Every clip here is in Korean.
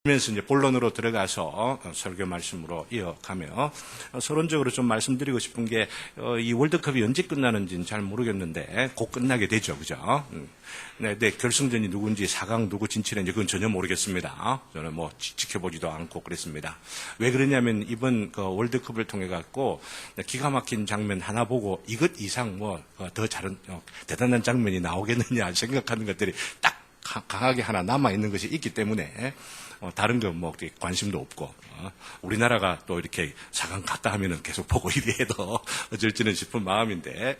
면서 이제 본론으로 들어가서 설교 말씀으로 이어가며 서론적으로 좀 말씀드리고 싶은 게 이 월드컵이 언제 끝나는지는 잘 모르겠는데 곧 끝나게 되죠, 그죠? 네, 결승전이 누군지 4강 누구 진출했는지 그건 전혀 모르겠습니다. 저는 뭐 지켜보지도 않고 그랬습니다. 왜 그러냐면 이번 그 월드컵을 통해 갖고 기가 막힌 장면 하나 보고 이것 이상 뭐 더 대단한 장면이 나오겠느냐 생각하는 것들이 딱 강하게 하나 남아 있는 것이 있기 때문에. 다른 건 뭐 관심도 없고 우리나라가 또 이렇게 4강 갔다 하면은 계속 보고 이래도 어쩔지는 싶은 마음인데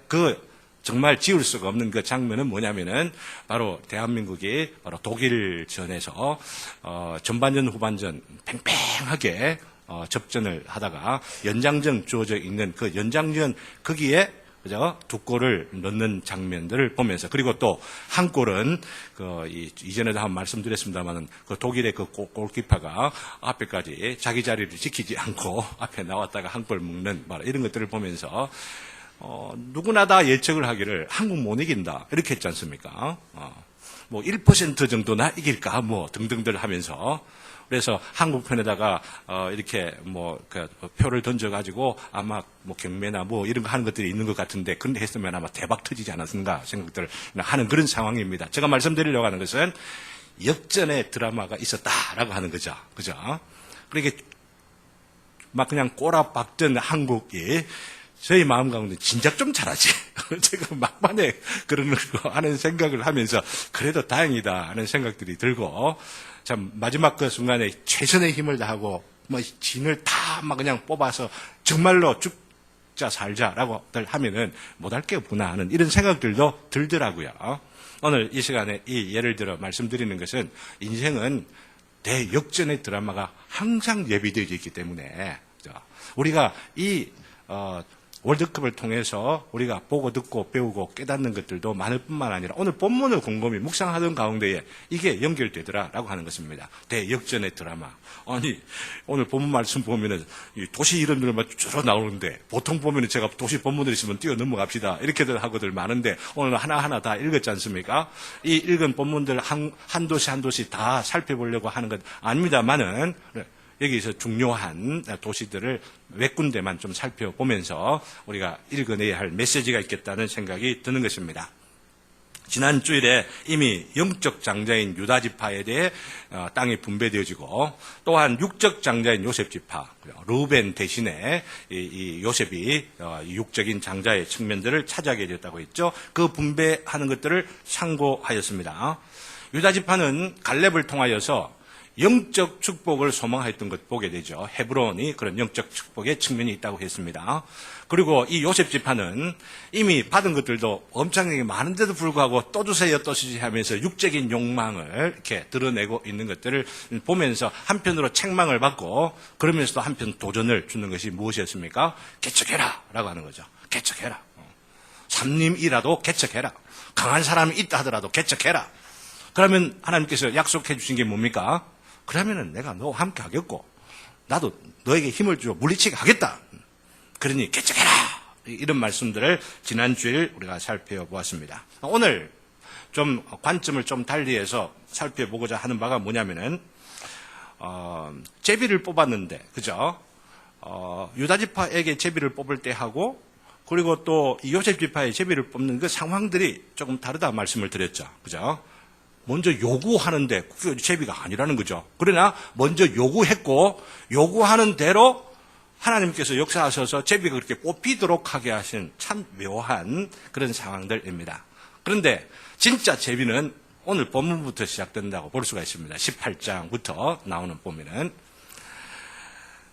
정말 지울 수가 없는 그 장면은 뭐냐면은 바로 대한민국이 바로 독일전에서 전반전 후반전 팽팽하게 접전을 하다가 연장전 주어져 있는 그 연장전 거기에 그죠? 2골을 넣는 장면들을 보면서 그리고 또 한 골은 이전에도 한번 말씀드렸습니다만은 그 독일의 그 골키퍼가 앞에까지 자기 자리를 지키지 않고 앞에 나왔다가 한 골 먹는 이런 것들을 보면서 누구나 다 예측을 하기를 한국 못 이긴다 이렇게 했지 않습니까? 뭐 1% 정도나 이길까 뭐 등등들 하면서. 그래서 한국 편에다가 이렇게 표를 던져가지고 아마 경매나 이런 거 하는 것들이 있는 것 같은데 그런데 했으면 아마 대박 터지지 않았는가 생각들을 하는 그런 상황입니다. 제가 말씀드리려고 하는 것은 역전의 드라마가 있었다라고 하는 거죠, 그죠? 그러니까 막 그냥 꼬라박던 한국이 저희 마음 가운데 진작 좀 잘하지. 제가 막판에 그런 거 하는 생각을 하면서 그래도 다행이다 하는 생각들이 들고 참 마지막 그 순간에 최선의 힘을 다하고 진을 다 그냥 뽑아서 정말로 죽자 살자라고들 하면은 못할 게 없구나 하는 이런 생각들도 들더라고요. 오늘 이 시간에 예를 들어 말씀드리는 것은 인생은 대역전의 드라마가 항상 예비되어 있기 때문에 우리가 월드컵을 통해서 우리가 보고 듣고 배우고 깨닫는 것들도 많을 뿐만 아니라 오늘 본문을 곰곰이 묵상하던 가운데에 이게 연결되더라라고 하는 것입니다. 대역전의 드라마. 아니 오늘 본문 말씀 보면은 도시 이름들만 쭉 나오는데 보통 보면은 제가 도시 본문들 있으면 뛰어 넘어갑시다 이렇게들 하고들 많은데 오늘 하나하나 다 읽었지 않습니까? 이 읽은 본문들 한 도시 한 도시 다 살펴보려고 하는 것 아닙니다만은 여기서 중요한 도시들을 몇 군데만 좀 살펴보면서 우리가 읽어내야 할 메시지가 있겠다는 생각이 드는 것입니다. 지난 주일에 이미 영적 장자인 유다 지파에 대해 땅이 분배되어지고 또한 육적 장자인 요셉 지파, 루벤 대신에 이 요셉이 육적인 장자의 측면들을 차지하게 되었다고 했죠. 그 분배하는 것들을 상고하였습니다. 유다 지파는 갈렙을 통하여서 영적 축복을 소망했던 것 보게 되죠. 헤브론이 그런 영적 축복의 측면이 있다고 했습니다. 그리고 이 요셉 지파는 이미 받은 것들도 엄청나게 많은데도 불구하고 또 주세요 또 주세요 하면서 육적인 욕망을 이렇게 드러내고 있는 것들을 보면서 한편으로 책망을 받고 그러면서도 한편 도전을 주는 것이 무엇이었습니까? 개척해라 라고 하는 거죠. 개척해라. 삼림이라도 개척해라. 강한 사람이 있다 하더라도 개척해라. 그러면 하나님께서 약속해 주신 게 뭡니까? 그러면은 내가 너와 함께 하겠고 나도 너에게 힘을 주어 물리치게 하겠다. 그러니 개척해라. 이런 말씀들을 지난주에 우리가 살펴보았습니다. 오늘 좀 관점을 좀 달리해서 살펴보고자 하는 바가 뭐냐면은 제비를 뽑았는데 그죠? 유다 지파에게 제비를 뽑을 때 하고 그리고 또 요셉 지파의 제비를 뽑는 그 상황들이 조금 다르다 말씀을 드렸죠. 그죠? 먼저 요구하는데 그게 제비가 아니라는 거죠. 그러나 먼저 요구했고 요구하는 대로 하나님께서 역사하셔서 제비가 그렇게 뽑히도록 하게 하신 참 묘한 그런 상황들입니다. 그런데 진짜 제비는 오늘 본문부터 시작된다고 볼 수가 있습니다. 18장부터 나오는 보면은.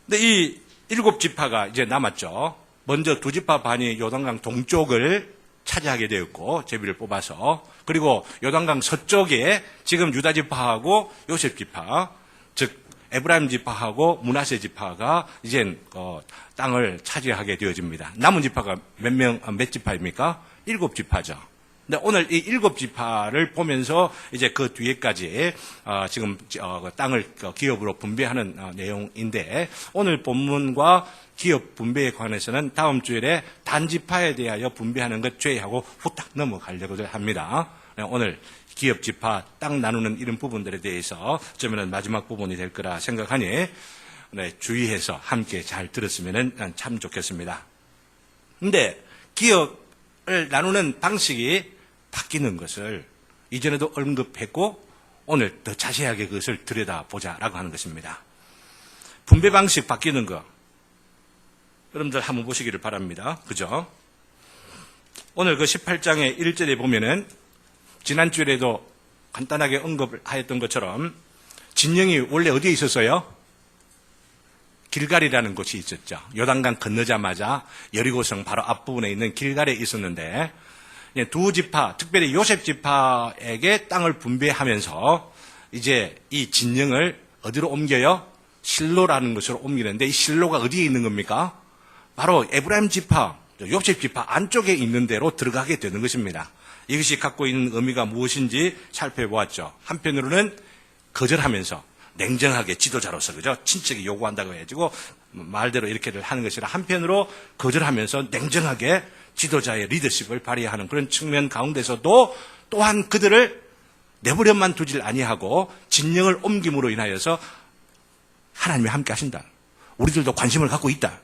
근데 이 7지파가 이제 남았죠. 먼저 2지파 반이 요단강 동쪽을 차지하게 되었고 제비를 뽑아서 그리고 요단강 서쪽에 지금 유다 지파하고 요셉 지파 즉 에브라임 지파하고 므낫세 지파가 이제 땅을 차지하게 되어집니다. 남은 지파가 몇 지파입니까? 7지파죠. 근데 오늘 이 7지파를 보면서 이제 그 뒤에까지 지금 땅을 기업으로 분배하는 내용인데 오늘 본문과 기업 분배에 관해서는 다음 주일에 단지파에 대하여 분배하는 것 제외하고 후딱 넘어가려고 합니다. 오늘 기업 지파, 땅 나누는 이런 부분들에 대해서 어쩌면 마지막 부분이 될 거라 생각하니 주의해서 함께 잘 들었으면 참 좋겠습니다. 근데 기업을 나누는 방식이 바뀌는 것을 이전에도 언급했고 오늘 더 자세하게 그것을 들여다보자라고 하는 것입니다. 분배 방식 바뀌는 거 여러분들 한번 보시기를 바랍니다. 그죠? 오늘 그 18장의 1절에 보면은 지난주에도 간단하게 언급을 하였던 것처럼 진영이 원래 어디에 있었어요? 길갈이라는 곳이 있었죠. 요단강 건너자마자 여리고성 바로 앞부분에 있는 길갈에 있었는데 두 지파, 특별히 요셉 지파에게 땅을 분배하면서 이제 이 진영을 어디로 옮겨요? 실로라는 곳으로 옮기는데 이 실로가 어디에 있는 겁니까? 바로 에브라임 지파, 요셉 지파 안쪽에 있는 데로 들어가게 되는 것입니다. 이것이 갖고 있는 의미가 무엇인지 살펴보았죠. 한편으로는 거절하면서 냉정하게 지도자로서 그죠? 친척이 요구한다고 해가지고 말대로 이렇게를 하는 것이라 한편으로 거절하면서 냉정하게 지도자의 리더십을 발휘하는 그런 측면 가운데서도 또한 그들을 내버려만 두질 아니하고 진영을 옮김으로 인하여서 하나님이 함께 하신다. 우리들도 관심을 갖고 있다.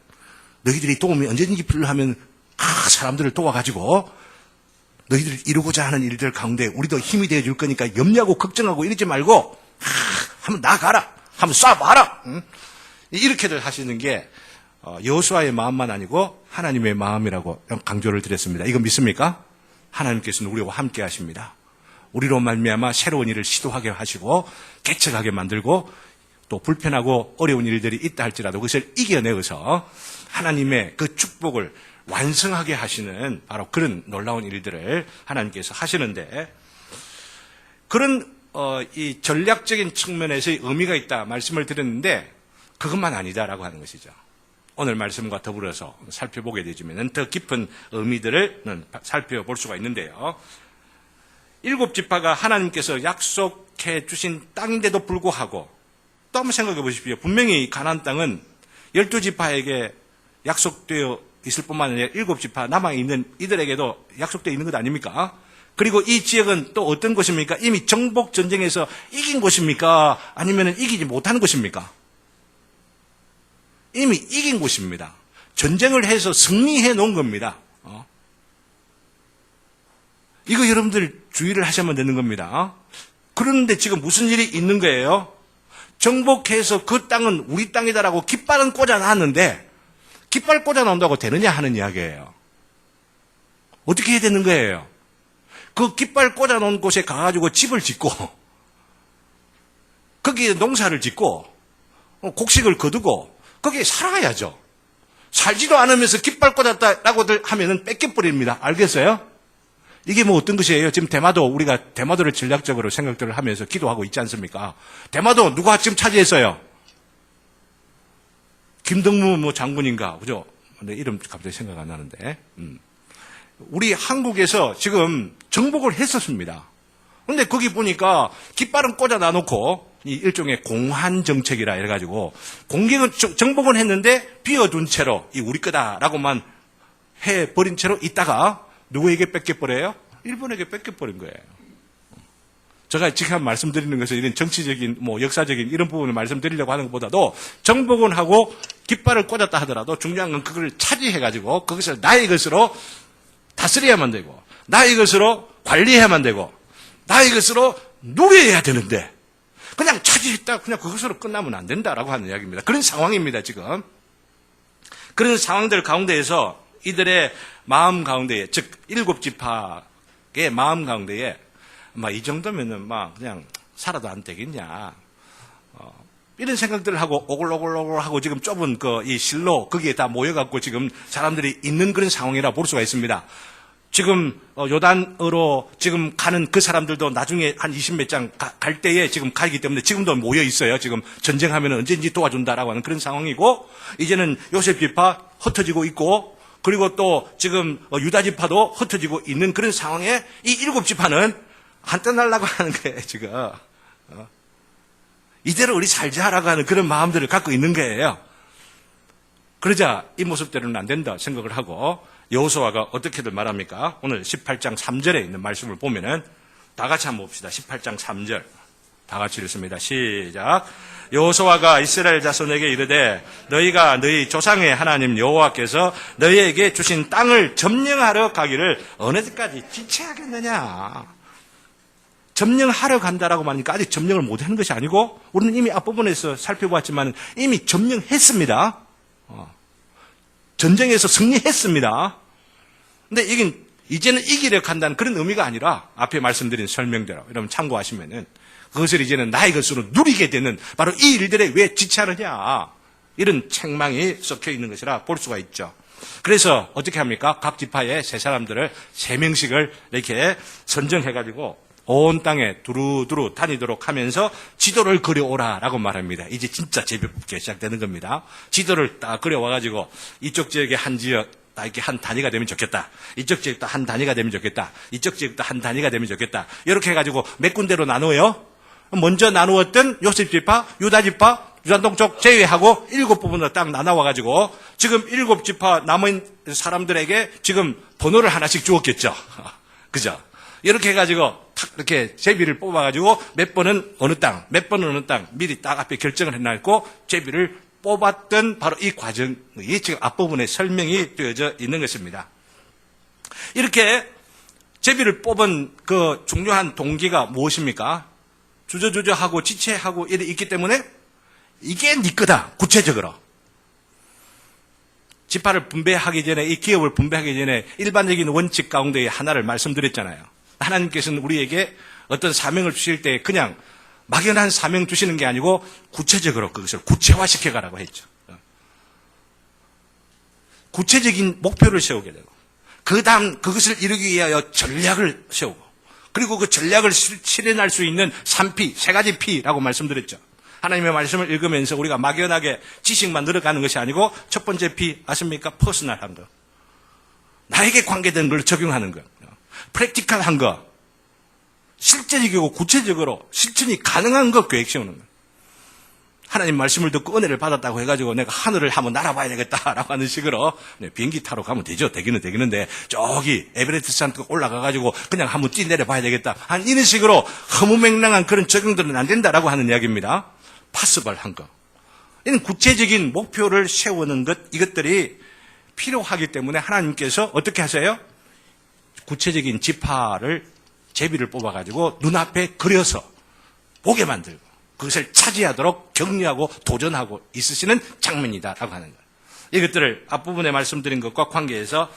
너희들이 도움이 언제든지 필요하면 사람들을 도와가지고 너희들이 이루고자 하는 일들 가운데 우리도 힘이 되어줄 거니까 염려하고 걱정하고 이러지 말고 한번 나가라. 한번 쏴봐라. 응? 이렇게들 하시는 게 여호수아의 마음만 아니고 하나님의 마음이라고 강조를 드렸습니다. 이거 믿습니까? 하나님께서는 우리와 함께 하십니다. 우리로 말미암아 새로운 일을 시도하게 하시고 개척하게 만들고 또 불편하고 어려운 일들이 있다 할지라도 그것을 이겨내어서 하나님의 그 축복을 완성하게 하시는 바로 그런 놀라운 일들을 하나님께서 하시는데 그런 이 전략적인 측면에서의 의미가 있다 말씀을 드렸는데 그것만 아니다라고 하는 것이죠. 오늘 말씀과 더불어서 살펴보게 되지만 더 깊은 의미들을 살펴볼 수가 있는데요. 7지파가 하나님께서 약속해 주신 땅인데도 불구하고 또 한번 생각해 보십시오. 분명히 가나안 땅은 12지파에게 약속되어 있을 뿐만 아니라 7지파 남아있는 이들에게도 약속되어 있는 것 아닙니까? 그리고 이 지역은 또 어떤 곳입니까? 이미 정복 전쟁에서 이긴 곳입니까? 아니면 이기지 못한 곳입니까? 이미 이긴 곳입니다. 전쟁을 해서 승리해 놓은 겁니다. 이거 여러분들 주의를 하셔야만 되는 겁니다. 그런데 지금 무슨 일이 있는 거예요? 정복해서 그 땅은 우리 땅이다라고 깃발은 꽂아놨는데 깃발 꽂아놓는다고 되느냐 하는 이야기예요. 어떻게 해야 되는 거예요? 그 깃발 꽂아놓은 곳에 가가지고 집을 짓고 거기에 농사를 짓고 곡식을 거두고 거기에 살아야죠. 살지도 않으면서 깃발 꽂았다라고들 하면은 뺏겨버립니다. 알겠어요? 이게 뭐 어떤 것이에요? 지금 대마도 우리가 대마도를 전략적으로 생각들을 하면서 기도하고 있지 않습니까? 대마도 누가 지금 차지했어요? 김덕무 뭐 장군인가 그죠? 근데 이름 갑자기 생각 안 나는데 우리 한국에서 지금 정복을 했었습니다. 근데 거기 보니까 깃발은 꽂아 놔놓고 이 일종의 공한 정책이라 해가지고 공격은 정복은 했는데 비워둔 채로 이 우리 거다라고만 해버린 채로 있다가 누구에게 뺏겨버려요? 일본에게 뺏겨버린 거예요. 제가 지금 말씀드리는 것은 이런 정치적인, 역사적인 이런 부분을 말씀드리려고 하는 것보다도 정복은 하고 깃발을 꽂았다 하더라도 중요한 건 그걸 차지해가지고 그것을 나의 것으로 다스려야만 되고 나의 것으로 관리해야만 되고 나의 것으로 누려야 되는데 그냥 차지했다 그냥 그것으로 끝나면 안 된다라고 하는 이야기입니다. 그런 상황입니다 지금. 그런 상황들 가운데에서 이들의 마음 가운데에 즉 7지파의 마음 가운데에 이 정도면은 그냥 살아도 안 되겠냐 이런 생각들을 하고 오글오글 하고 지금 좁은 이 실로 거기에 다 모여갖고 지금 사람들이 있는 그런 상황이라 볼 수가 있습니다. 지금 요단으로 지금 가는 그 사람들도 나중에 한 20몇 장 갈 때에 지금 가기 때문에 지금도 모여 있어요. 지금 전쟁하면 언제든지 도와준다라고 하는 그런 상황이고 이제는 요셉 지파 흩어지고 있고 그리고 또 지금 유다 지파도 흩어지고 있는 그런 상황에 이 7지파는 안 떠나려고 하는 거예요 지금. 이대로 우리 살자라고 하는 그런 마음들을 갖고 있는 거예요. 그러자 이 모습대로는 안 된다 생각을 하고 여호수아가 어떻게들 말합니까? 오늘 18장 3절에 있는 말씀을 보면은 다 같이 한번 봅시다. 18장 3절. 다 같이 읽습니다. 시작. 여호수아가 이스라엘 자손에게 이르되 너희가 너희 조상의 하나님 여호와께서 너희에게 주신 땅을 점령하러 가기를 어느 때까지 지체하겠느냐. 점령하러 간다라고 하니까 아직 점령을 못하는 것이 아니고 우리는 이미 앞부분에서 살펴보았지만 이미 점령했습니다. 전쟁에서 승리했습니다. 근데 이긴 이제는 이기려 간다는 그런 의미가 아니라 앞에 말씀드린 설명대로 여러분 참고하시면은 그것을 이제는 나의 것으로 누리게 되는 바로 이 일들에 왜 지체하느냐 이런 책망이 섞여 있는 것이라 볼 수가 있죠. 그래서 어떻게 합니까? 각 지파의 세 사람들을 3명씩을 이렇게 선정해가지고 온 땅에 두루두루 다니도록 하면서 지도를 그려오라라고 말합니다. 이제 진짜 제비뽑기가 시작되는 겁니다. 지도를 딱 그려와가지고 이쪽 지역에 한 지역 딱 이렇게 한 단위가 되면 좋겠다. 이쪽 지역도 한 단위가 되면 좋겠다. 이쪽 지역도 한 단위가 되면 좋겠다. 이렇게 해가지고 몇 군데로 나누어요. 먼저 나누었던 요셉 지파, 유다 지파, 유다 동쪽 제외하고 7부분으로 딱 나눠와가지고 지금 7지파 남은 사람들에게 지금 번호를 하나씩 주었겠죠. 그죠? 이렇게 해가지고 탁 이렇게 제비를 뽑아가지고 몇 번은 어느 땅, 몇 번은 어느 땅 미리 딱 앞에 결정을 해놨고 제비를 뽑았던 바로 이 과정이 지금 앞부분에 설명이 되어져 있는 것입니다. 이렇게 제비를 뽑은 그 중요한 동기가 무엇입니까? 주저주저하고 지체하고 이래 있기 때문에 이게 네 거다. 구체적으로. 지파를 분배하기 전에 이 기업을 분배하기 전에 일반적인 원칙 가운데 하나를 말씀드렸잖아요. 하나님께서는 우리에게 어떤 사명을 주실 때 그냥 막연한 사명 주시는 게 아니고 구체적으로 그것을 구체화시켜 가라고 했죠. 구체적인 목표를 세우게 되고 그 다음 그것을 이루기 위하여 전략을 세우고 그리고 그 전략을 실현할 수 있는 3P, 3가지 P라고 말씀드렸죠. 하나님의 말씀을 읽으면서 우리가 막연하게 지식만 늘어가는 것이 아니고 첫 번째 P 아십니까? 퍼스널한 거. 나에게 관계된 걸 적용하는 것. 프랙티컬한 거. 실제적이고 구체적으로 실천이 가능한 것 계획 세우는 것. 하나님 말씀을 듣고 은혜를 받았다고 해가지고 내가 하늘을 한번 날아봐야 되겠다라고 하는 식으로 비행기 타러 가면 되죠. 되기는 되겠는데 저기 에베레스트 산 올라가가지고 그냥 한번 뛰내려봐야 되겠다. 한 이런 식으로 허무맹랑한 그런 적용들은 안 된다라고 하는 이야기입니다. 파스벌한 거. 이런 구체적인 목표를 세우는 것 이것들이 필요하기 때문에 하나님께서 어떻게 하세요? 구체적인 지파를 제비를 뽑아가지고 눈앞에 그려서 보게 만들고 그것을 차지하도록 격려하고 도전하고 있으시는 장면이다라고 하는 거예요. 이것들을 앞부분에 말씀드린 것과 관계해서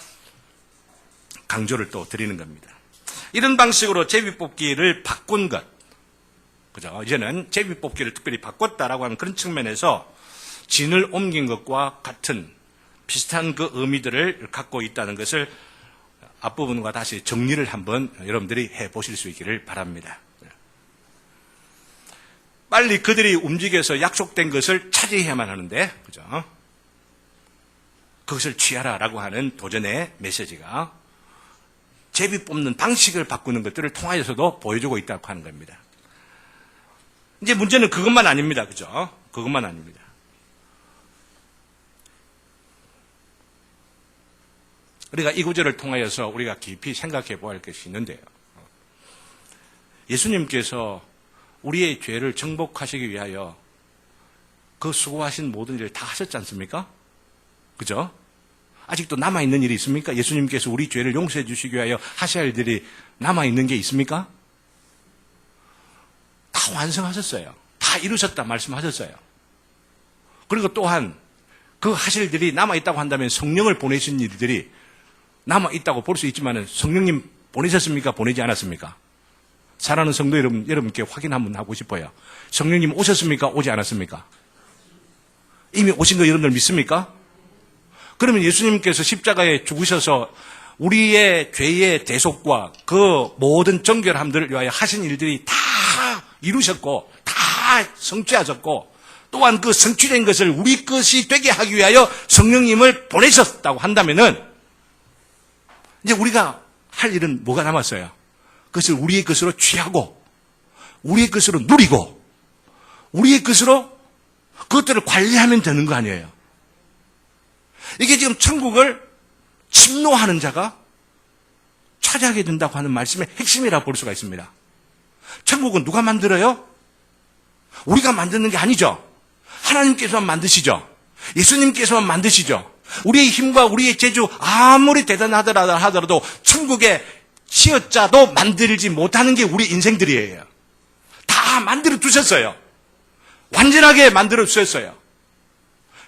강조를 또 드리는 겁니다. 이런 방식으로 제비뽑기를 바꾼 것, 그죠? 이제는 제비뽑기를 특별히 바꿨다라고 하는 그런 측면에서 진을 옮긴 것과 같은 비슷한 그 의미들을 갖고 있다는 것을 앞부분과 다시 정리를 한번 여러분들이 해보실 수 있기를 바랍니다. 빨리 그들이 움직여서 약속된 것을 차지해야만 하는데, 그죠? 그것을 취하라라고 하는 도전의 메시지가 제비 뽑는 방식을 바꾸는 것들을 통하여서도 보여주고 있다고 하는 겁니다. 이제 문제는 그것만 아닙니다. 그죠? 그것만 아닙니다. 우리가 이 구절을 통하여서 우리가 깊이 생각해 보아야 할 것이 있는데요. 예수님께서 우리의 죄를 정복하시기 위하여 그 수고하신 모든 일을 다 하셨지 않습니까? 그죠? 아직도 남아있는 일이 있습니까? 예수님께서 우리 죄를 용서해 주시기 위하여 하셔야 할 일이 남아있는 게 있습니까? 다 완성하셨어요. 다 이루셨다 말씀하셨어요. 그리고 또한 그 하실 일이 남아있다고 한다면 성령을 보내신 일들이 남아있다고 볼 수 있지만 성령님 보내셨습니까? 보내지 않았습니까? 사랑하는 성도 여러분께 확인 한번 하고 싶어요. 성령님 오셨습니까? 오지 않았습니까? 이미 오신 거 여러분들 믿습니까? 그러면 예수님께서 십자가에 죽으셔서 우리의 죄의 대속과 그 모든 정결함들을 위하여 하신 일들이 다 이루셨고 다 성취하셨고 또한 그 성취된 것을 우리 것이 되게 하기 위하여 성령님을 보내셨다고 한다면은 이제 우리가 할 일은 뭐가 남았어요? 그것을 우리의 것으로 취하고 우리의 것으로 누리고 우리의 것으로 그것들을 관리하면 되는 거 아니에요. 이게 지금 천국을 침노하는 자가 차지하게 된다고 하는 말씀의 핵심이라고 볼 수가 있습니다. 천국은 누가 만들어요? 우리가 만드는 게 아니죠. 하나님께서만 만드시죠. 예수님께서만 만드시죠. 우리의 힘과 우리의 재주 아무리 대단하더라 하더라도 천국의 시어자도 만들지 못하는 게 우리 인생들이에요. 다 만들어 두셨어요. 완전하게 만들어 주셨어요.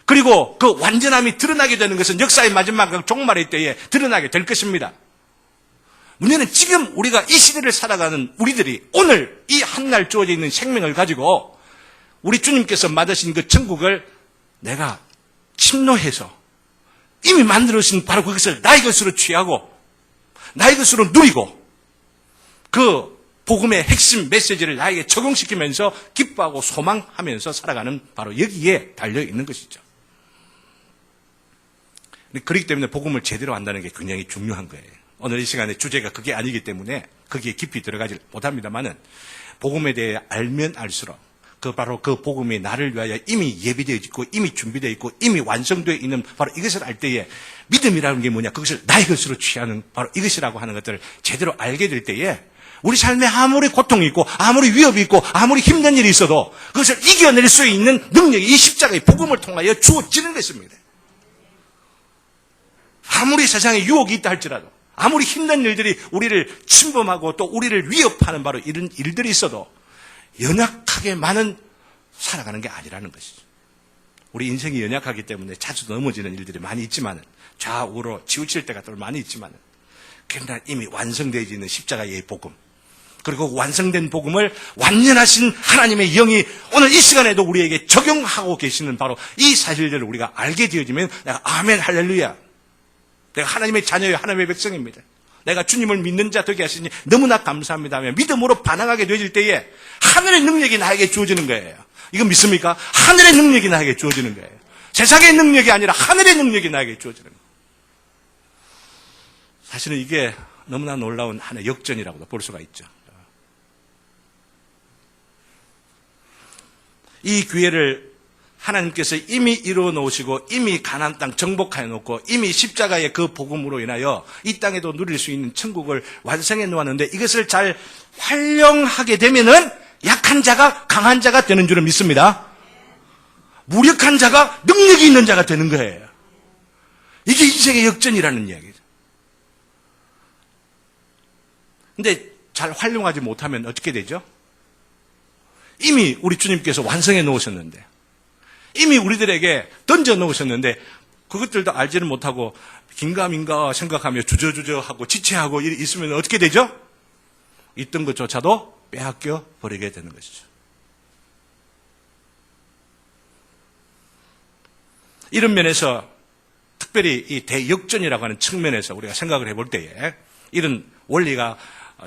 그리고 그 완전함이 드러나게 되는 것은 역사의 마지막 종말의 때에 드러나게 될 것입니다. 문제는 지금 우리가 이 시대를 살아가는 우리들이 오늘 이 한날 주어져 있는 생명을 가지고 우리 주님께서 만드신 그 천국을 내가 침노해서 이미 만들어진 바로 그것을 나의 것으로 취하고 나의 것으로 누리고 그 복음의 핵심 메시지를 나에게 적용시키면서 기뻐하고 소망하면서 살아가는 바로 여기에 달려있는 것이죠. 그렇기 때문에 복음을 제대로 안다는 게 굉장히 중요한 거예요. 오늘 이 시간에 주제가 그게 아니기 때문에 거기에 깊이 들어가지 못합니다만은 복음에 대해 알면 알수록 바로 그 복음이 나를 위하여 이미 예비되어 있고 이미 준비되어 있고 이미 완성되어 있는 바로 이것을 알 때에 믿음이라는 게 뭐냐? 그것을 나의 것으로 취하는 바로 이것이라고 하는 것들을 제대로 알게 될 때에 우리 삶에 아무리 고통이 있고 아무리 위협이 있고 아무리 힘든 일이 있어도 그것을 이겨낼 수 있는 능력이 이 십자가의 복음을 통하여 주어지는 것입니다. 아무리 세상에 유혹이 있다 할지라도 아무리 힘든 일들이 우리를 침범하고 또 우리를 위협하는 바로 이런 일들이 있어도 연약하게만은 살아가는 게 아니라는 것이죠. 우리 인생이 연약하기 때문에 자주 넘어지는 일들이 많이 있지만 좌우로 치우칠 때가 또 많이 있지만 그러나 이미 완성되어 있는 십자가의 복음 그리고 완성된 복음을 완전하신 하나님의 영이 오늘 이 시간에도 우리에게 적용하고 계시는 바로 이 사실들을 우리가 알게 되어지면 내가 아멘 할렐루야 내가 하나님의 자녀예요. 하나님의 백성입니다. 내가 주님을 믿는 자 되게 하시니 너무나 감사합니다 하며 믿음으로 반응하게 되어질 때에 하늘의 능력이 나에게 주어지는 거예요. 이거 믿습니까? 하늘의 능력이 나에게 주어지는 거예요. 세상의 능력이 아니라 하늘의 능력이 나에게 주어지는 거예요. 사실은 이게 너무나 놀라운 하나의 역전이라고도 볼 수가 있죠. 이 기회를 하나님께서 이미 이루어 놓으시고 이미 가나안 땅 정복하여 놓고 이미 십자가의 그 복음으로 인하여 이 땅에도 누릴 수 있는 천국을 완성해 놓았는데 이것을 잘 활용하게 되면은 약한 자가 강한 자가 되는 줄을 믿습니다. 무력한 자가 능력이 있는 자가 되는 거예요. 이게 인생의 역전이라는 이야기죠. 근데 잘 활용하지 못하면 어떻게 되죠? 이미 우리 주님께서 완성해 놓으셨는데 이미 우리들에게 던져 놓으셨는데 그것들도 알지를 못하고 긴가민가 생각하며 주저주저하고 지체하고 있으면 어떻게 되죠? 있던 것조차도 빼앗겨 버리게 되는 것이죠. 이런 면에서 특별히 이 대역전이라고 하는 측면에서 우리가 생각을 해볼 때에 이런 원리가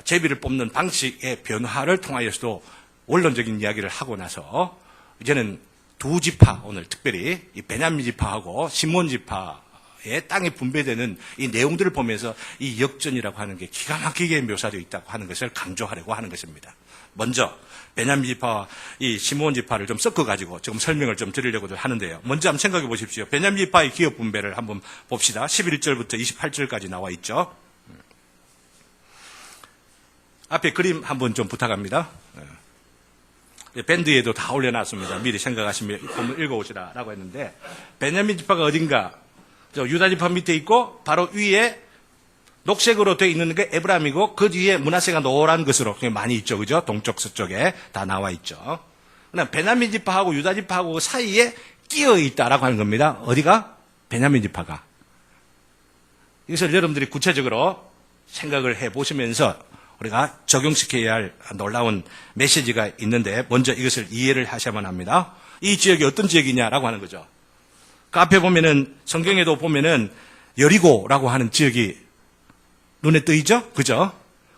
제비를 뽑는 방식의 변화를 통하여서도 원론적인 이야기를 하고 나서 이제는 두 지파, 오늘 특별히 이 베냐민 지파하고 시몬 지파의 땅에 분배되는 이 내용들을 보면서 이 역전이라고 하는 게 기가 막히게 묘사되어 있다고 하는 것을 강조하려고 하는 것입니다. 먼저 베냐민 지파와 이 시몬 지파를 좀 섞어가지고 조금 설명을 좀 드리려고 하는데요. 먼저 한번 생각해 보십시오. 베냐민 지파의 기업 분배를 한번 봅시다. 11절부터 28절까지 나와 있죠. 앞에 그림 한번 좀 부탁합니다. 밴드에도 다 올려놨습니다. 미리 생각하시면 한번 읽어오시라라고 했는데 베냐민 지파가 어딘가 유다 지파 밑에 있고 바로 위에 녹색으로 되어 있는 게 에브라임이고 그 뒤에 므낫세가 노란 것으로 많이 있죠. 그죠? 동쪽 서쪽에 다 나와 있죠. 그러나 베냐민 지파하고 유다 지파하고 사이에 끼어 있다라고 하는 겁니다. 어디가? 베냐민 지파가. 이것을 여러분들이 구체적으로 생각을 해보시면서 우리가 적용시켜야 할 놀라운 메시지가 있는데 먼저 이것을 이해를 하셔야만 합니다. 이 지역이 어떤 지역이냐라고 하는 거죠. 그 앞에 보면은 성경에도 보면은 여리고라고 하는 지역이 눈에 뜨이죠? 그죠?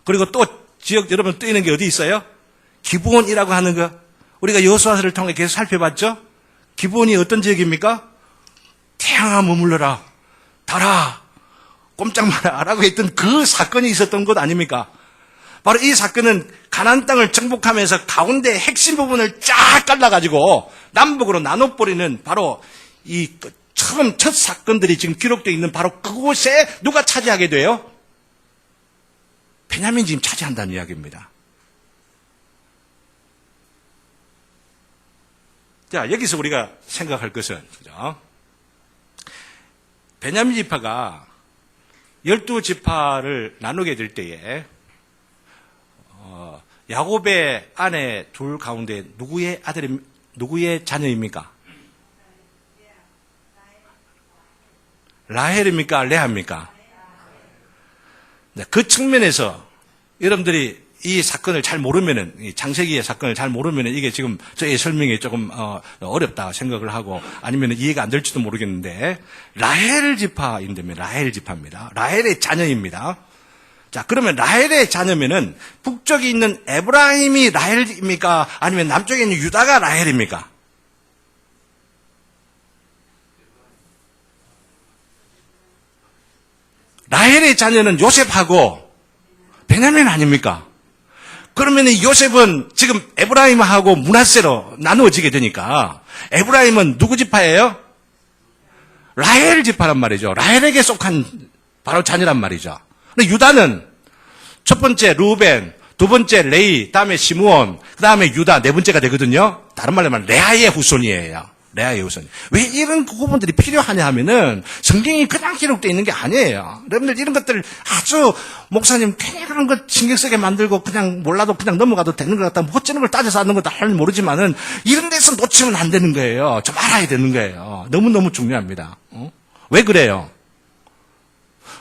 그리고 또 지역 여러분 뜨이는 게 어디 있어요? 기브온이라고 하는 거. 우리가 여호수아서를 통해 계속 살펴봤죠? 기브온이 어떤 지역입니까? 태양아 머물러라. 달아. 꼼짝 마라라고 했던 그 사건이 있었던 곳 아닙니까? 바로 이 사건은 가나안 땅을 정복하면서 가운데 핵심 부분을 쫙 잘라가지고 남북으로 나눠버리는 바로 이 처음 첫 사건들이 지금 기록되어 있는 바로 그곳에 누가 차지하게 돼요? 베냐민이 지금 차지한다는 이야기입니다. 자, 여기서 우리가 생각할 것은, 그죠? 베냐민 지파가 12지파를 나누게 될 때에, 야곱의 아내 둘 가운데 누구의 자녀입니까? 라헬입니까? 레아입니까? 네, 그 측면에서 여러분들이 이 사건을 잘 모르면은, 이 창세기의 사건을 잘 모르면은 이게 지금 저의 설명이 조금 어렵다 생각을 하고 아니면 이해가 안 될지도 모르겠는데, 라헬 지파인데면 라헬 지파입니다. 라헬의 자녀입니다. 자, 그러면 라헬의 자녀면은 북쪽에 있는 에브라임이 라헬입니까? 아니면 남쪽에 있는 유다가 라헬입니까? 라헬의 자녀는 요셉하고 베냐민 아닙니까? 그러면 요셉은 지금 에브라임하고 므낫세로 나누어지게 되니까 에브라임은 누구 지파예요? 라헬 지파란 말이죠. 라헬에게 속한 바로 자녀란 말이죠. 근데 유다는 첫 번째 루벤, 두 번째 레이, 다음에 시므온, 그 다음에 유다 네 번째가 되거든요. 다른 말로 하면 레아의 후손이에요. 레아의 후손. 왜 이런 부분들이 필요하냐 하면은 성경이 그냥 기록되어 있는 게 아니에요. 여러분들 이런 것들 아주 목사님 괜히 그런 거 신경 쓰게 만들고 그냥 몰라도 그냥 넘어가도 되는 것 같다. 뭐 어쩌는 걸 따져서 하는 것도 할 모르지만은 이런 데서 놓치면 안 되는 거예요. 좀 알아야 되는 거예요. 너무너무 중요합니다. 왜 그래요?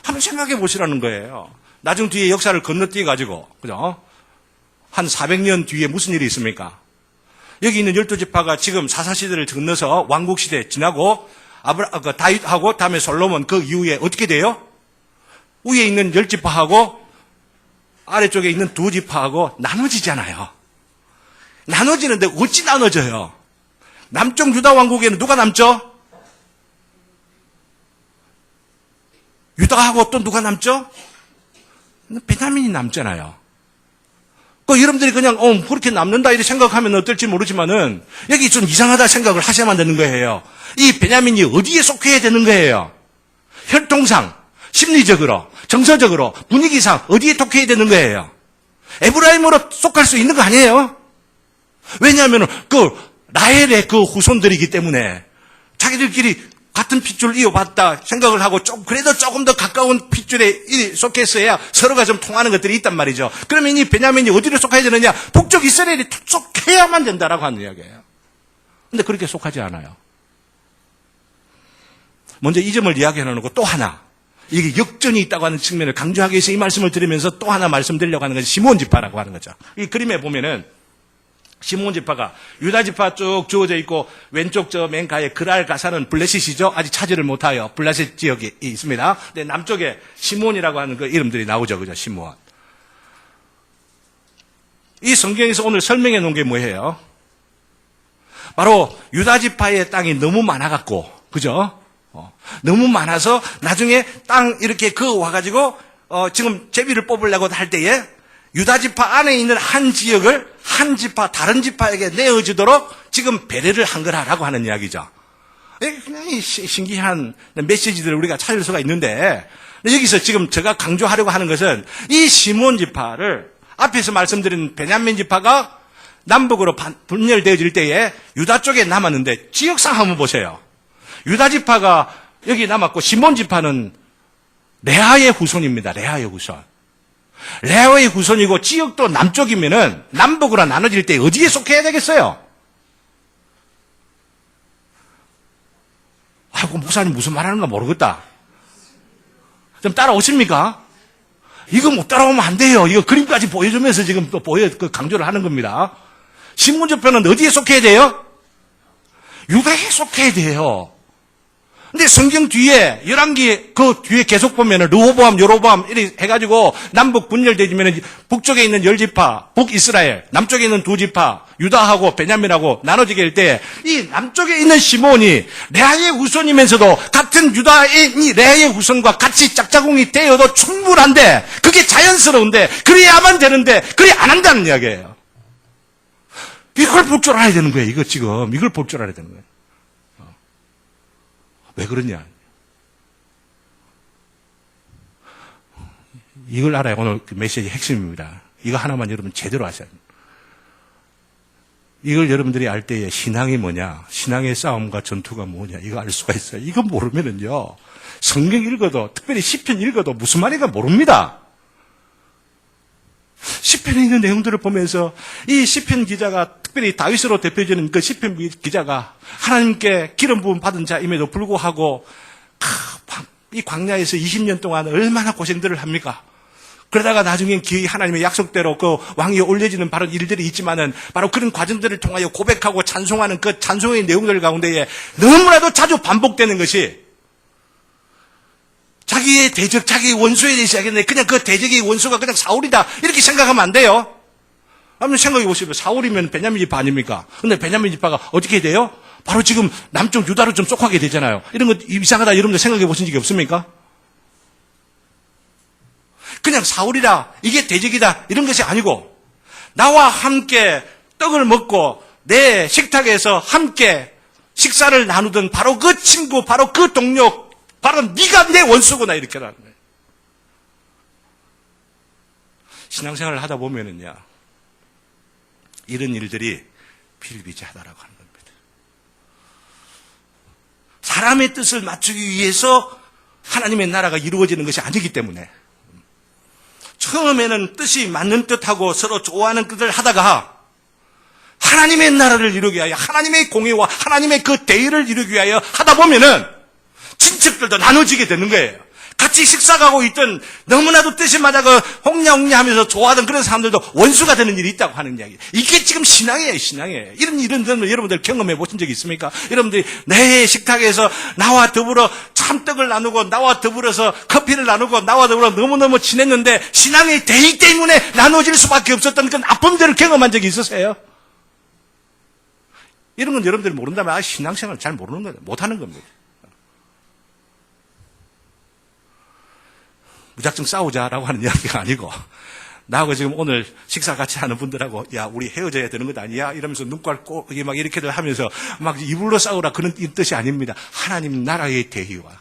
한번 생각해 보시라는 거예요. 나중 뒤에 역사를 건너뛰어 가지고, 그죠? 한 400년 뒤에 무슨 일이 있습니까? 여기 있는 12지파가 지금 사사시대를 건너서 왕국시대 지나고, 다윗하고, 다음에 솔로몬 그 이후에 어떻게 돼요? 위에 있는 10지파하고, 아래쪽에 있는 2지파하고 나눠지잖아요. 나눠지는데 어찌 나눠져요? 남쪽 유다 왕국에는 누가 남죠? 유다하고 또 누가 남죠? 베냐민이 남잖아요. 그 여러분들이 그냥 그렇게 남는다 이렇게 생각하면 어떨지 모르지만은 여기 좀 이상하다 생각을 하셔야만 되는 거예요. 이 베냐민이 어디에 속해야 되는 거예요? 혈통상, 심리적으로, 정서적으로, 분위기상 어디에 속해야 되는 거예요? 에브라임으로 속할 수 있는 거 아니에요? 왜냐하면 그 라헬의 그 후손들이기 때문에 자기들끼리 같은 핏줄을 이어봤다 생각을 하고 그래도 조금 더 가까운 핏줄에 속했어야 서로가 좀 통하는 것들이 있단 말이죠. 그러면 이 베냐민이 어디로 속해야 되느냐? 북쪽 이스라엘이 속해야만 된다라고 하는 이야기예요. 근데 그렇게 속하지 않아요. 먼저 이 점을 이야기해 놓고 또 하나, 이게 역전이 있다고 하는 측면을 강조하기 위해서 이 말씀을 드리면서 또 하나 말씀드리려고 하는 것이 시므온 지파라고 하는 거죠. 이 그림에 보면은 시므온 지파가 유다 지파 쭉 주어져 있고 왼쪽 저 맨 가에 그랄 가사는 블레셋이죠. 아직 차지를 못하여 블레셋 지역이 있습니다. 근데 남쪽에 시므온이라고 하는 그 이름들이 나오죠, 그죠? 시므온. 이 성경에서 오늘 설명해 놓은 게 뭐예요? 바로 유다 지파의 땅이 너무 많아갖고, 그죠? 너무 많아서 나중에 땅 이렇게 그 와가지고 지금 제비를 뽑으려고 할 때에 유다 지파 안에 있는 한 지역을 한 지파, 다른 지파에게 내어주도록 지금 배려를 한 거라고 하는 이야기죠. 그냥 신기한 메시지들을 우리가 찾을 수가 있는데, 여기서 지금 제가 강조하려고 하는 것은 이 시므온 지파를 앞에서 말씀드린 베냐민 지파가 남북으로 분열되어질 때에 유다 쪽에 남았는데 지역상 한번 보세요. 유다 지파가 여기 남았고 시므온 지파는 레아의 후손입니다. 레아의 후손. 레아의 후손이고 지역도 남쪽이면은 남북으로 나눠질 때 어디에 속해야 되겠어요? 아이고, 목사님 무슨 말하는가 모르겠다. 좀 따라오십니까? 이거 못 따라오면 안 돼요. 이거 그림까지 보여주면서 지금 또 강조를 하는 겁니다. 시므온 지파는 어디에 속해야 돼요? 유다에 속해야 돼요. 근데 성경 뒤에, 열왕기 그 뒤에 계속 보면은, 르호보암, 여로보암, 이렇게 해가지고, 남북 분열되지면은, 북쪽에 있는 10지파, 북이스라엘, 남쪽에 있는 2지파, 유다하고 베냐민하고 나눠지게 될 때, 이 남쪽에 있는 시므온이 레아의 후손이면서도, 같은 유다의 레아의 후손과 같이 짝짝꿍이 되어도 충분한데, 그게 자연스러운데, 그래야만 되는데, 그래 안 한다는 이야기예요. 이걸 볼 줄 알아야 되는 거예요, 이거 지금. 이걸 볼 줄 알아야 되는 거예요. 왜 그러냐? 이걸 알아야 오늘 그 메시지 핵심입니다. 이거 하나만 여러분 제대로 아셔야 됩니다. 이걸 여러분들이 알 때에 신앙이 뭐냐, 신앙의 싸움과 전투가 뭐냐, 이거 알 수가 있어요. 이거 모르면은요, 성경 읽어도, 특별히 시편 읽어도 무슨 말인가 모릅니다. 시편에 있는 내용들을 보면서 이 시편 기자가, 특별히 다윗으로 대표되는 그 시편 기자가 하나님께 기름 부음 받은 자임에도 불구하고 이 광야에서 20년 동안 얼마나 고생들을 합니까? 그러다가 나중엔 하나님의 약속대로 그 왕위에 올려지는 바로 일들이 있지만은 바로 그런 과정들을 통하여 고백하고 찬송하는 그 찬송의 내용들 가운데에 너무나도 자주 반복되는 것이 자기의 대적, 자기의 원수에 대해서 이야기했는데 그냥 그 대적의 원수가 그냥 사울이다. 이렇게 생각하면 안 돼요. 한번 생각해 보시면 사울이면 베냐민 지파 아닙니까? 근데 베냐민 지파가 어떻게 돼요? 바로 지금 남쪽 유다로 좀 쏙하게 되잖아요. 이런 거 이상하다 여러분들 생각해 보신 적이 없습니까? 그냥 사울이다, 이게 대적이다, 이런 것이 아니고 나와 함께 떡을 먹고 내 식탁에서 함께 식사를 나누던 바로 그 친구, 바로 그 동료, 바로 네가 내 원수구나, 이렇게 하는 거예요. 신앙생활을 하다 보면은요, 이런 일들이 비일비재하다라고 하는 겁니다. 사람의 뜻을 맞추기 위해서 하나님의 나라가 이루어지는 것이 아니기 때문에 처음에는 뜻이 맞는 뜻하고 서로 좋아하는 뜻을 하다가 하나님의 나라를 이루기 위하여, 하나님의 공의와 하나님의 그 대의를 이루기 위하여 하다 보면은 친척들도 나눠지게 되는 거예요. 같이 식사하고 있던 너무나도 뜻이 맞아 그 홍냐홍냐 하면서 좋아하던 그런 사람들도 원수가 되는 일이 있다고 하는 이야기. 이게 지금 신앙이에요, 신앙이에요. 이런 여러분들 경험해 보신 적이 있습니까? 여러분들이 내 식탁에서 나와 더불어 참떡을 나누고 나와 더불어서 커피를 나누고 나와 더불어 너무너무 친했는데 신앙의 대의 때문에 나눠질 수밖에 없었던 그런 아픔들을 경험한 적이 있으세요? 이런 건 여러분들이 모른다면 신앙생활을 잘 모르는 거예요. 못하는 겁니다. 무작정 싸우자라고 하는 이야기가 아니고, 나하고 지금 오늘 식사 같이 하는 분들하고, 야, 우리 헤어져야 되는 것 아니야? 이러면서 눈깔 꼭, 막 이렇게들 하면서 막 이불로 싸우라 그런 뜻이 아닙니다. 하나님 나라의 대의와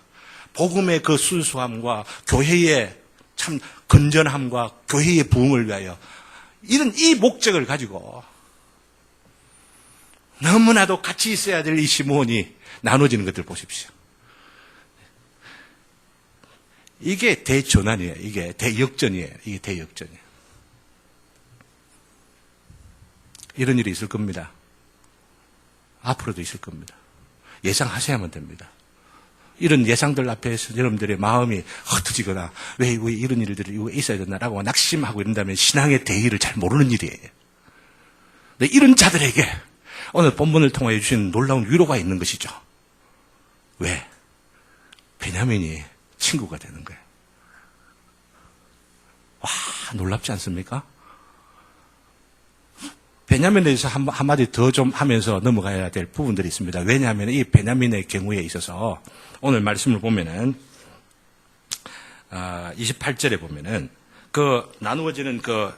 복음의 그 순수함과 교회의 참 건전함과 교회의 부흥을 위하여 이런 이 목적을 가지고 너무나도 같이 있어야 될 이 시몬이 나눠지는 것들 보십시오. 이게 대전환이에요. 이게 대역전이에요. 이게 대역전이에요. 이런 일이 있을 겁니다. 앞으로도 있을 겁니다. 예상하셔야만 됩니다. 이런 예상들 앞에서 여러분들의 마음이 흩어지거나 왜 이런 일들이 있어야 되나라고 낙심하고 이런다면 신앙의 대의를 잘 모르는 일이에요. 근데 이런 자들에게 오늘 본문을 통하여 주신 놀라운 위로가 있는 것이죠. 왜? 베냐민이 친구가 되는 거예요. 와, 놀랍지 않습니까? 베냐민에 대해서 한마디 더 좀 하면서 넘어가야 될 부분들이 있습니다. 왜냐하면 이 베냐민의 경우에 있어서 오늘 말씀을 보면은 28절에 보면은 그 나누어지는 그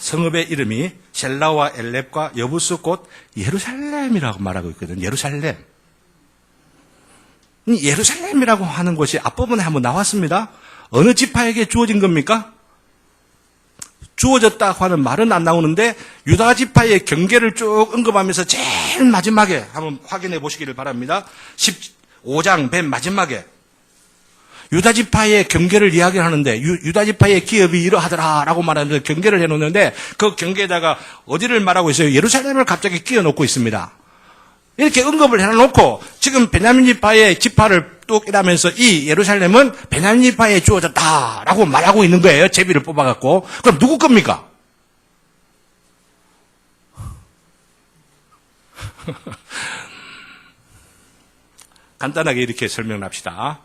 성읍의 이름이 셀라와 엘렙과 여부스 곧 예루살렘이라고 말하고 있거든요. 예루살렘. 예루살렘이라고 하는 곳이 앞부분에 한번 나왔습니다. 어느 지파에게 주어진 겁니까? 주어졌다고 하는 말은 안 나오는데 유다 지파의 경계를 쭉 언급하면서 제일 마지막에 한번 확인해 보시기를 바랍니다. 15장 맨 마지막에 유다 지파의 경계를 이야기하는데 유다 지파의 기업이 이러하더라라고 말하면서 경계를 해놓는데 그 경계에다가 어디를 말하고 있어요? 예루살렘을 갑자기 끼워 놓고 있습니다. 이렇게 언급을 해놓고 지금 베냐민 지파의 지파를 뚝 이라면서 이 예루살렘은 베냐민 지파에 주어졌다라고 말하고 있는 거예요. 제비를 뽑아갖고. 그럼 누구 겁니까? 간단하게 이렇게 설명을 합시다.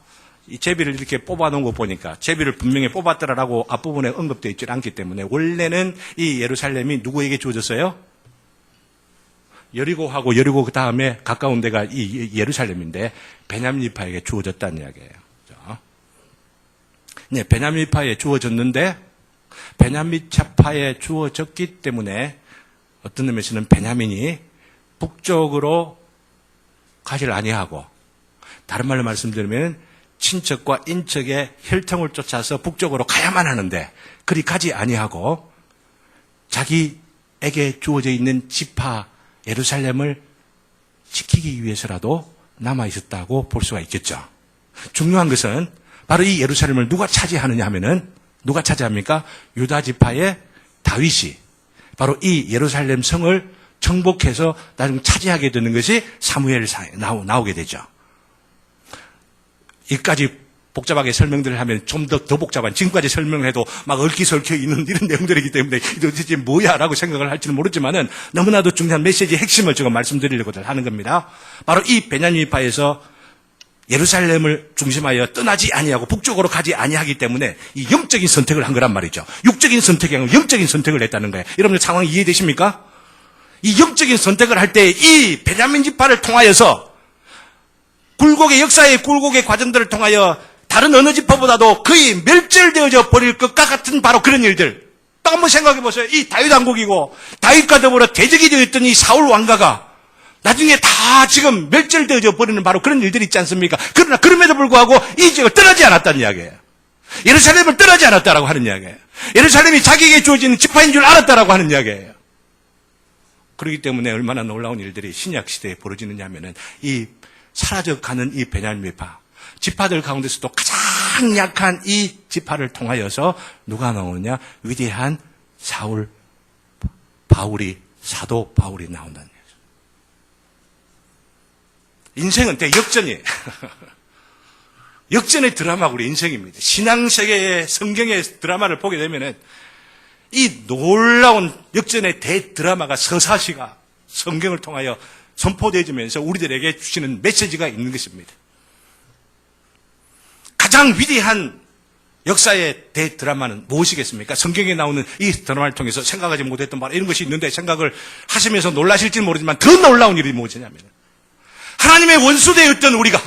이 제비를 이렇게 뽑아놓은 거 보니까 제비를 분명히 뽑았더라라고 앞부분에 언급되어 있지 않기 때문에 원래는 이 예루살렘이 누구에게 주어졌어요? 여리고하고 여리고 그 다음에 가까운 데가 이 예루살렘인데 베냐민 지파에게 주어졌다는 이야기예요. 네, 베냐민 지파에 주어졌는데 베냐민 지파에 주어졌기 때문에 어떤 의미에서는 베냐민이 북쪽으로 가지를 아니하고 다른 말로 말씀드리면 친척과 인척의 혈통을 쫓아서 북쪽으로 가야만 하는데 그리 가지 아니하고 자기에게 주어져 있는 지파 예루살렘을 지키기 위해서라도 남아있었다고 볼 수가 있겠죠. 중요한 것은 바로 이 예루살렘을 누가 차지하느냐 하면은 누가 차지합니까? 유다 지파의 다윗이 바로 이 예루살렘 성을 정복해서 나중에 차지하게 되는 것이 사무엘상에 나오게 되죠. 이까지 복잡하게 설명들을 하면 좀 더 복잡한, 지금까지 설명을 해도 막 얽히설켜 있는 이런 내용들이기 때문에 도대체 뭐야 라고 생각을 할지는 모르지만은 너무나도 중요한 메시지의 핵심을 제가 말씀드리려고 하는 겁니다. 바로 이 베냐민파에서 예루살렘을 중심하여 떠나지 아니하고 북쪽으로 가지 아니하기 때문에 이 영적인 선택을 한 거란 말이죠. 육적인 선택이 아니고 영적인 선택을 했다는 거예요. 여러분들 상황 이해되십니까? 이 영적인 선택을 할 때 이 베냐민 지파를 통하여서 역사의 굴곡의 과정들을 통하여 다른 어느 지파보다도 거의 멸절되어져 버릴 것과 같은 바로 그런 일들. 또 한번 생각해 보세요. 이 다윗 왕국이고 다윗과 더불어 대적이 되었던 이 사울 왕가가 나중에 다 지금 멸절되어져 버리는 바로 그런 일들이 있지 않습니까? 그러나 그럼에도 불구하고 이 지역을 떠나지 않았다는 이야기예요. 예루살렘을 떠나지 않았다라고 하는 이야기예요. 예루살렘이 자기에게 주어진 지파인 줄 알았다라고 하는 이야기예요. 그렇기 때문에 얼마나 놀라운 일들이 신약 시대에 벌어지느냐 하면은 이 사라져가는 이 베냐민 지파들 가운데서도 가장 약한 이 지파를 통하여서 누가 나오느냐? 위대한 사도 바울이 나온다는 거죠. 인생은 대역전이에요. 역전의 드라마가 우리 인생입니다. 신앙세계의 성경의 드라마를 보게 되면은 이 놀라운 역전의 대드라마가 서사시가 성경을 통하여 선포되어지면서 우리들에게 주시는 메시지가 있는 것입니다. 가장 위대한 역사의 대드라마는 무엇이겠습니까? 성경에 나오는 이 드라마를 통해서 생각하지 못했던 바로 이런 것이 있는데 생각을 하시면서 놀라실지는 모르지만 더 놀라운 일이 무엇이냐면 하나님의 원수되었던 우리가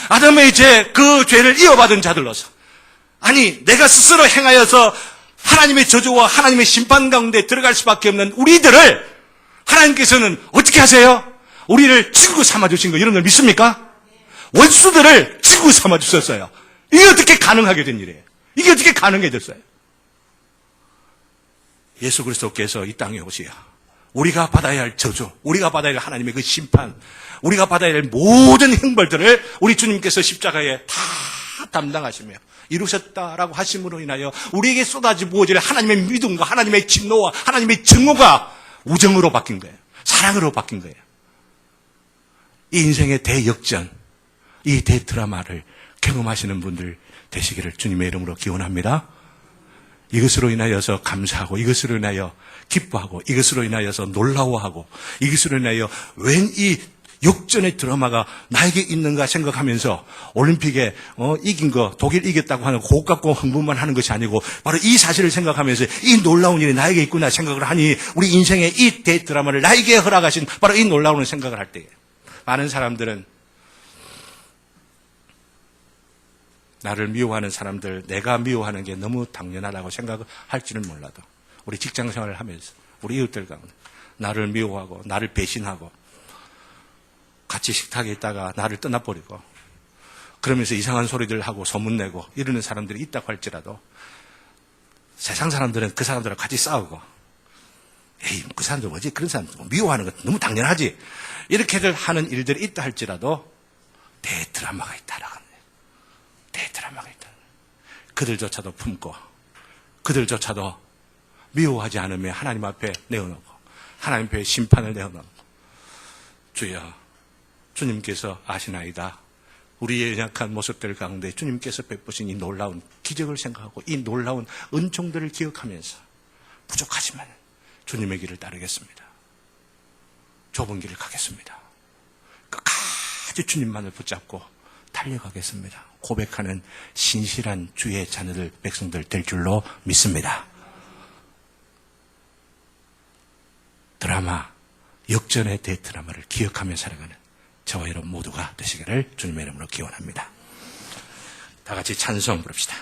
아담의 그 죄를 이어받은 자들로서 아니 내가 스스로 행하여서 하나님의 저주와 하나님의 심판 가운데 들어갈 수밖에 없는 우리들을 하나님께서는 어떻게 하세요? 우리를 친구 삼아주신 거 여러분들 믿습니까? 원수들을 친구 삼아주셨어요. 이게 어떻게 가능하게 된 일이에요? 이게 어떻게 가능해졌어요? 예수 그리스도께서 이 땅에 오시어 우리가 받아야 할 저주, 우리가 받아야 할 하나님의 그 심판, 우리가 받아야 할 모든 형벌들을 우리 주님께서 십자가에 다 담당하시며 이루셨다라고 하심으로 인하여 우리에게 쏟아져 부어질 하나님의 믿음과 하나님의 진노와 하나님의 증오가 우정으로 바뀐 거예요. 사랑으로 바뀐 거예요. 이 인생의 대역전, 이 대드라마를 경험하시는 분들 되시기를 주님의 이름으로 기원합니다. 이것으로 인하여서 감사하고 이것으로 인하여 기뻐하고 이것으로 인하여서 놀라워하고 이것으로 인하여 웬 이 역전의 드라마가 나에게 있는가 생각하면서 올림픽에 이긴 거 독일 이겼다고 하는 그것 갖고 흥분만 하는 것이 아니고 바로 이 사실을 생각하면서 이 놀라운 일이 나에게 있구나 생각을 하니 우리 인생의 이 대드라마를 나에게 허락하신 바로 이 놀라운 생각을 할 때 많은 사람들은 나를 미워하는 사람들, 내가 미워하는 게 너무 당연하다고 생각할지는 몰라도 우리 직장생활을 하면서 우리 이웃들 가운데 나를 미워하고 나를 배신하고 같이 식탁에 있다가 나를 떠나버리고 그러면서 이상한 소리들 하고 소문내고 이러는 사람들이 있다고 할지라도 세상 사람들은 그 사람들하고 같이 싸우고 에이 그 사람들 뭐지? 그런 사람 미워하는 것 너무 당연하지. 이렇게들 하는 일들이 있다 할지라도 대드라마가 있다라는 거예요. 대드라마가 있다. 그들조차도 품고 그들조차도 미워하지 않으며 하나님 앞에 내어놓고 하나님 앞에 심판을 내어놓고 주여 주님께서 아시나이다. 우리의 연약한 모습들 가운데 주님께서 베푸신 이 놀라운 기적을 생각하고 이 놀라운 은총들을 기억하면서 부족하지만 주님의 길을 따르겠습니다. 좁은 길을 가겠습니다. 끝까지 주님만을 붙잡고 달려가겠습니다. 고백하는 신실한 주의 자녀들, 백성들 될 줄로 믿습니다. 드라마, 역전의 대드라마를 기억하며 살아가는 저와 여러분 모두가 되시기를 주님의 이름으로 기원합니다. 다 같이 찬송 부릅시다.